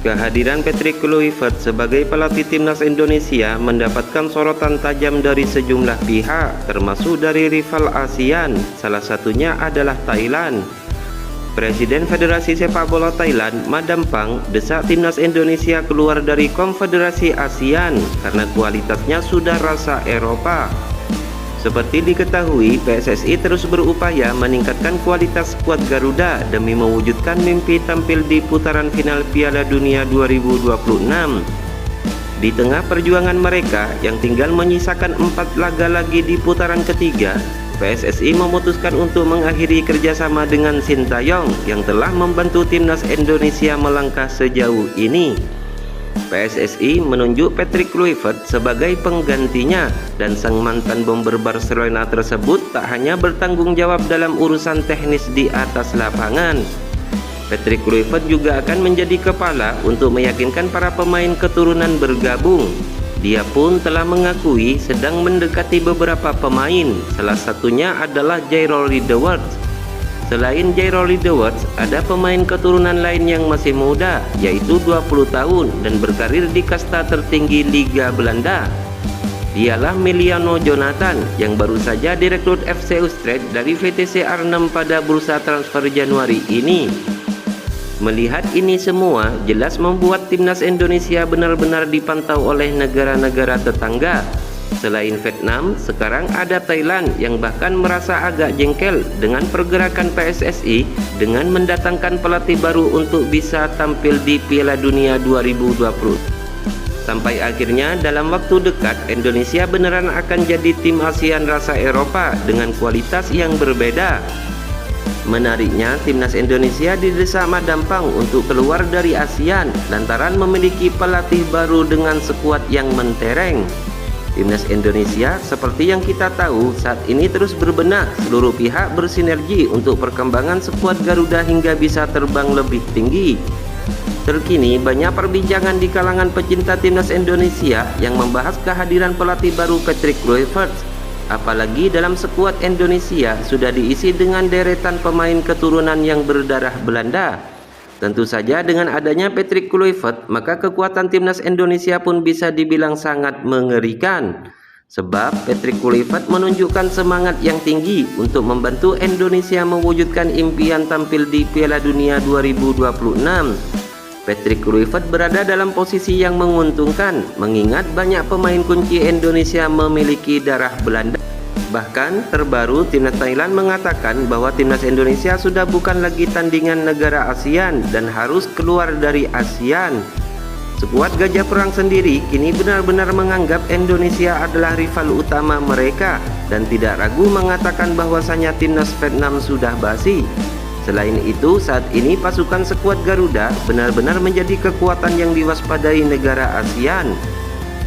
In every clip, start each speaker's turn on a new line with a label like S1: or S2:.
S1: Kehadiran Patrick Kluivert sebagai pelatih timnas Indonesia mendapatkan sorotan tajam dari sejumlah pihak, termasuk dari rival ASEAN, salah satunya adalah Thailand. Presiden Federasi Sepak Bola Thailand, Madam Phang, desak timnas Indonesia keluar dari Konfederasi ASEAN karena kualitasnya sudah rasa Eropa. Seperti diketahui, PSSI terus berupaya meningkatkan kualitas skuad Garuda demi mewujudkan mimpi tampil di putaran final Piala Dunia 2026. Di tengah perjuangan mereka yang tinggal menyisakan 4 laga lagi di putaran ketiga, PSSI memutuskan untuk mengakhiri kerjasama dengan Sintayong yang telah membantu timnas Indonesia melangkah sejauh ini. PSSI menunjuk Patrick Kluivert sebagai penggantinya, dan sang mantan bomber Barcelona tersebut tak hanya bertanggung jawab dalam urusan teknis di atas lapangan. Patrick Kluivert juga akan menjadi kepala untuk meyakinkan para pemain keturunan bergabung. Dia pun telah mengakui sedang mendekati beberapa pemain, salah satunya adalah Jayrol Riedewolds. Selain Jayrol Riedewolds, ada pemain keturunan lain yang masih muda, yaitu 20 tahun dan berkarir di kasta tertinggi Liga Belanda. Dialah Emiliano Jonathan yang baru saja direkrut FC Utrecht dari VTC Arnhem pada bursa transfer Januari ini. Melihat ini semua jelas membuat timnas Indonesia benar-benar dipantau oleh negara-negara tetangga. Selain Vietnam, sekarang ada Thailand yang bahkan merasa agak jengkel dengan pergerakan PSSI dengan mendatangkan pelatih baru untuk bisa tampil di Piala Dunia 2020. Sampai akhirnya dalam waktu dekat Indonesia beneran akan jadi tim ASEAN rasa Eropa dengan kualitas yang berbeda. Menariknya, timnas Indonesia didesak Madam Phang untuk keluar dari ASEAN lantaran memiliki pelatih baru dengan skuad yang mentereng. Timnas Indonesia seperti yang kita tahu saat ini terus berbenah, seluruh pihak bersinergi untuk perkembangan skuad Garuda hingga bisa terbang lebih tinggi. Terkini banyak perbincangan di kalangan pecinta timnas Indonesia yang membahas kehadiran pelatih baru Patrick Kluivert. Apalagi dalam skuad Indonesia sudah diisi dengan deretan pemain keturunan yang berdarah Belanda. Tentu saja dengan adanya Patrick Kluivert, maka kekuatan timnas Indonesia pun bisa dibilang sangat mengerikan. Sebab Patrick Kluivert menunjukkan semangat yang tinggi untuk membantu Indonesia mewujudkan impian tampil di Piala Dunia 2026. Patrick Kluivert berada dalam posisi yang menguntungkan, mengingat banyak pemain kunci Indonesia memiliki darah Belanda. Bahkan terbaru timnas Thailand mengatakan bahwa timnas Indonesia sudah bukan lagi tandingan negara ASEAN dan harus keluar dari ASEAN. Skuad Gajah Perang sendiri kini benar-benar menganggap Indonesia adalah rival utama mereka dan tidak ragu mengatakan bahwasanya timnas Vietnam sudah basi. Selain itu, saat ini pasukan skuad Garuda benar-benar menjadi kekuatan yang diwaspadai negara ASEAN.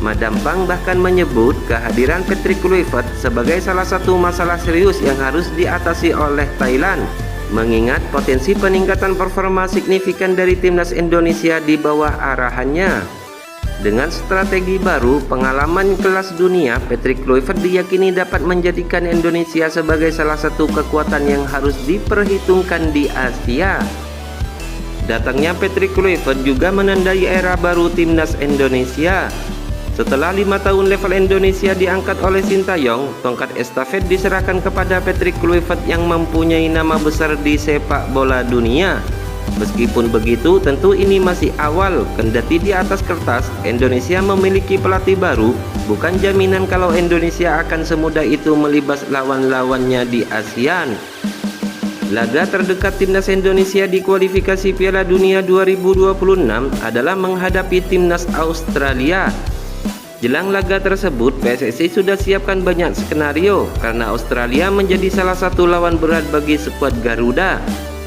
S1: Madam Phang bahkan menyebut kehadiran Patrick Kluivert sebagai salah satu masalah serius yang harus diatasi oleh Thailand, mengingat potensi peningkatan performa signifikan dari timnas Indonesia di bawah arahannya. Dengan strategi baru, pengalaman kelas dunia, Patrick Kluivert diyakini dapat menjadikan Indonesia sebagai salah satu kekuatan yang harus diperhitungkan di Asia. Datangnya Patrick Kluivert juga menandai era baru timnas Indonesia. Setelah 5 tahun level Indonesia diangkat oleh Sintayong, tongkat estafet diserahkan kepada Patrick Kluivert yang mempunyai nama besar di sepak bola dunia. Meskipun begitu, tentu ini masih awal, kendati di atas kertas Indonesia memiliki pelatih baru, bukan jaminan kalau Indonesia akan semudah itu melibas lawan-lawannya di ASEAN. Laga terdekat timnas Indonesia di kualifikasi Piala Dunia 2026 adalah menghadapi timnas Australia. Jelang laga tersebut, PSSI sudah siapkan banyak skenario karena Australia menjadi salah satu lawan berat bagi skuad Garuda.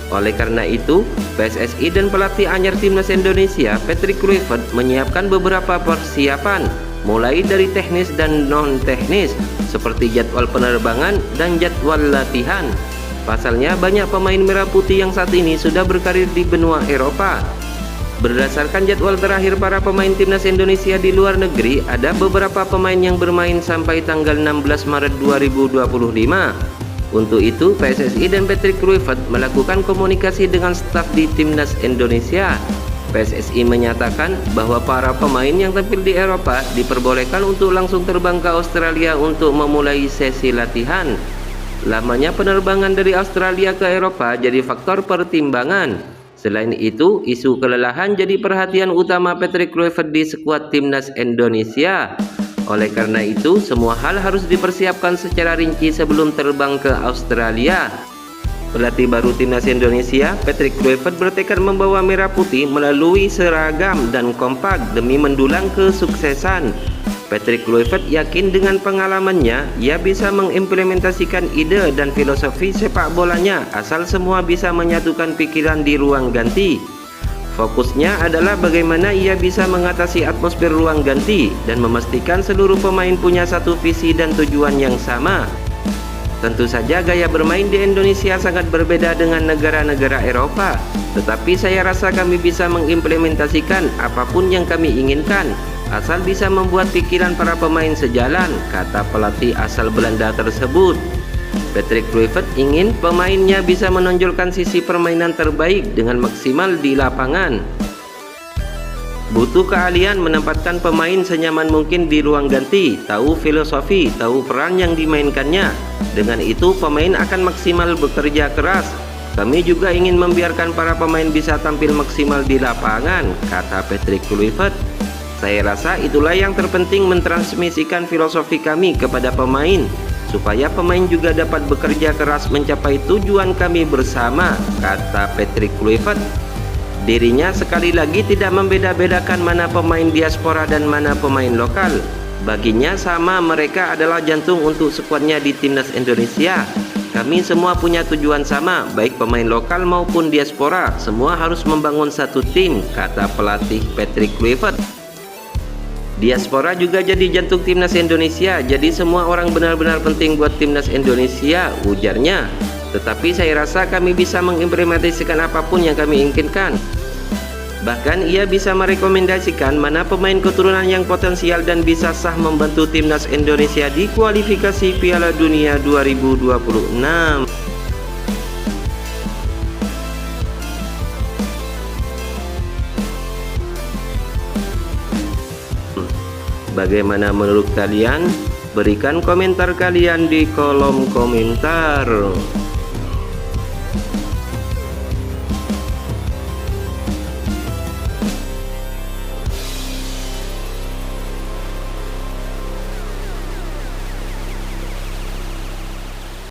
S1: Oleh karena itu, PSSI dan pelatih anyar timnas Indonesia, Patrick Kluivert, menyiapkan beberapa persiapan, mulai dari teknis dan non-teknis, seperti jadwal penerbangan dan jadwal latihan. Pasalnya, banyak pemain merah putih yang saat ini sudah berkarir di benua Eropa. Berdasarkan jadwal terakhir para pemain timnas Indonesia di luar negeri, ada beberapa pemain yang bermain sampai tanggal 16 Maret 2025. Untuk itu, PSSI dan Patrick Kluivert melakukan komunikasi dengan staf di timnas Indonesia. PSSI menyatakan bahwa para pemain yang tampil di Eropa diperbolehkan untuk langsung terbang ke Australia untuk memulai sesi latihan. Lamanya penerbangan dari Australia ke Eropa jadi faktor pertimbangan. Selain itu, isu kelelahan jadi perhatian utama Patrick Kluivert di skuad timnas Indonesia. Oleh karena itu, semua hal harus dipersiapkan secara rinci sebelum terbang ke Australia. Pelatih baru timnas Indonesia, Patrick Kluivert, bertekad membawa merah putih melalui seragam dan kompak demi mendulang kesuksesan. Patrick Kluivert yakin dengan pengalamannya, ia bisa mengimplementasikan ide dan filosofi sepak bolanya asal semua bisa menyatukan pikiran di ruang ganti. Fokusnya adalah bagaimana ia bisa mengatasi atmosfer ruang ganti dan memastikan seluruh pemain punya satu visi dan tujuan yang sama. Tentu saja gaya bermain di Indonesia sangat berbeda dengan negara-negara Eropa, tetapi saya rasa kami bisa mengimplementasikan apapun yang kami inginkan, asal bisa membuat pikiran para pemain sejalan, kata pelatih asal Belanda tersebut. Patrick Kluivert ingin pemainnya bisa menonjolkan sisi permainan terbaik dengan maksimal di lapangan. Butuh keahlian menempatkan pemain senyaman mungkin di ruang ganti, tahu filosofi, tahu peran yang dimainkannya. Dengan itu pemain akan maksimal bekerja keras. Kami juga ingin membiarkan para pemain bisa tampil maksimal di lapangan, kata Patrick Kluivert. Saya rasa itulah yang terpenting, mentransmisikan filosofi kami kepada pemain, supaya pemain juga dapat bekerja keras mencapai tujuan kami bersama, kata Patrick Kluivert. Dirinya sekali lagi tidak membeda-bedakan mana pemain diaspora dan mana pemain lokal. Baginya sama, mereka adalah jantung untuk skuadnya di timnas Indonesia. Kami semua punya tujuan sama, baik pemain lokal maupun diaspora. Semua harus membangun satu tim, kata pelatih Patrick Kluivert. Diaspora juga jadi jantung timnas Indonesia, jadi semua orang benar-benar penting buat timnas Indonesia, ujarnya. Tetapi saya rasa kami bisa mengimplementasikan apapun yang kami inginkan. Bahkan ia bisa merekomendasikan mana pemain keturunan yang potensial dan bisa sah membantu timnas Indonesia di kualifikasi Piala Dunia 2026. Bagaimana menurut kalian? Berikan komentar kalian di kolom komentar.